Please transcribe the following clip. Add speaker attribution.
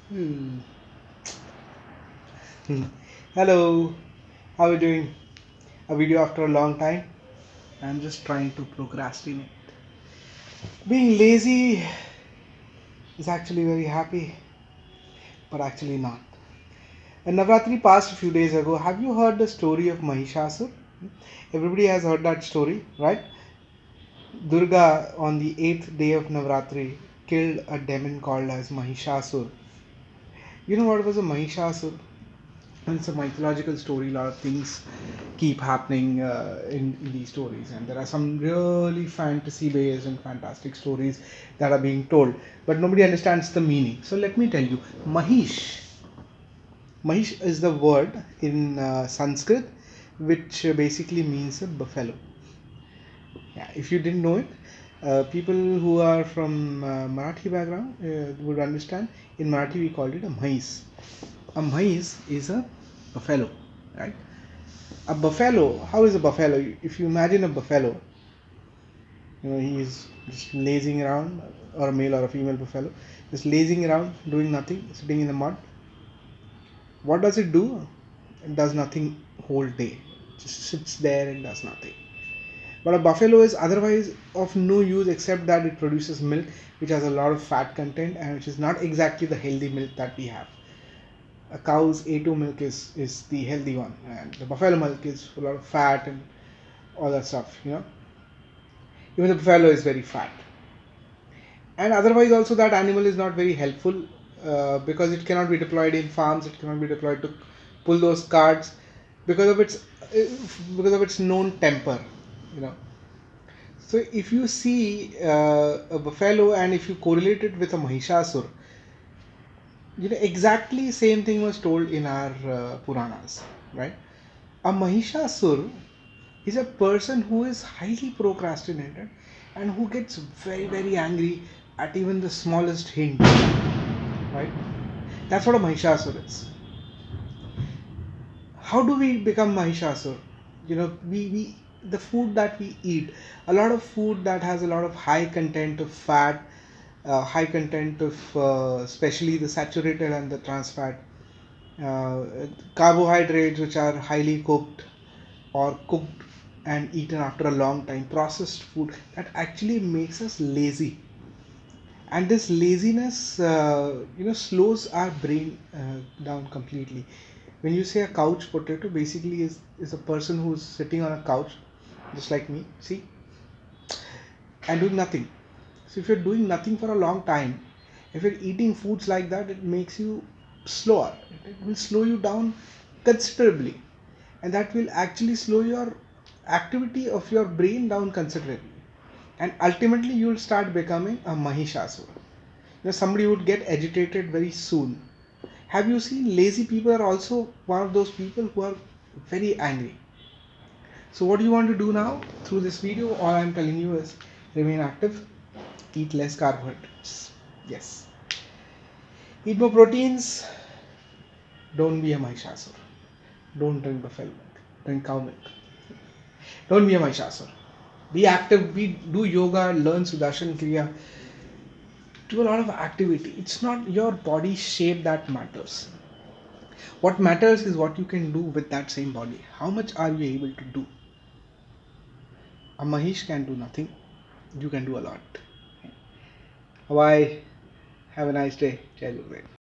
Speaker 1: Hmm. Hello, how are you doing? A video after a long time? I'm just trying to procrastinate. Being lazy is actually very happy, but actually not. And Navratri passed a few days ago. Have you heard the story of Mahishasur? Everybody has heard that story, right? Durga, on the 8th day of Navratri, killed a demon called as Mahishasur. You know what was a Mahishasur? It's a mythological story. A lot of things keep happening in these stories, and there are some really fantasy based and fantastic stories that are being told, but nobody understands the meaning. So let me tell you, Mahish is the word in Sanskrit which basically means a buffalo. Yeah, if you didn't know it, people who are from Marathi background would understand. In Marathi we called it a mahis. A mahis is a buffalo, right? A buffalo, how is a buffalo? If you imagine a buffalo, he is just lazing around, or a male or a female buffalo, just lazing around, doing nothing, sitting in the mud. What does it do? It does nothing whole day. It just sits there and does nothing. But a buffalo is otherwise of no use except that it produces milk, which has a lot of fat content and which is not exactly the healthy milk that we have. A cow's A2 milk is the healthy one, and the buffalo milk is a lot of fat and all that stuff. Even the buffalo is very fat, and otherwise also that animal is not very helpful because it cannot be deployed in farms. It cannot be deployed to pull those carts because of its known temper. You know. So if you see a buffalo and if you correlate it with a Mahishasur, exactly same thing was told in our Puranas, right? A Mahishasur is a person who is highly procrastinated and who gets very very angry at even the smallest hint, right? That's what a Mahishasur is. How do we become Mahishasur? We the food that we eat, a lot of food that has a lot of high content of fat, high content of especially the saturated and the trans fat, uh, carbohydrates which are highly cooked or cooked and eaten after a long time, processed food that actually makes us lazy. And this laziness slows our brain down completely. When you say a couch potato, basically is a person who's sitting on a couch just like me, see, and doing nothing. So if you're doing nothing for a long time, if you're eating foods like that, it makes you slower. It will slow you down considerably, and that will actually slow your activity of your brain down considerably, and ultimately you will start becoming a Mahishasura. Somebody would get agitated very soon. Have you seen lazy people are also one of those people who are very angry? So what do you want to do now through this video? All I'm telling you is remain active, eat less carbohydrates. Yes. Eat more proteins, don't be a Mahishasur. Don't drink buffalo milk. Drink cow milk. Don't be a Mahishasur. Be active, do yoga, learn Sudarshan Kriya, do a lot of activity. It's not your body shape that matters. What matters is what you can do with that same body. How much are you able to do? A Mahish can do nothing. You can do a lot. Bye. Have a nice day. Jai Gurdev.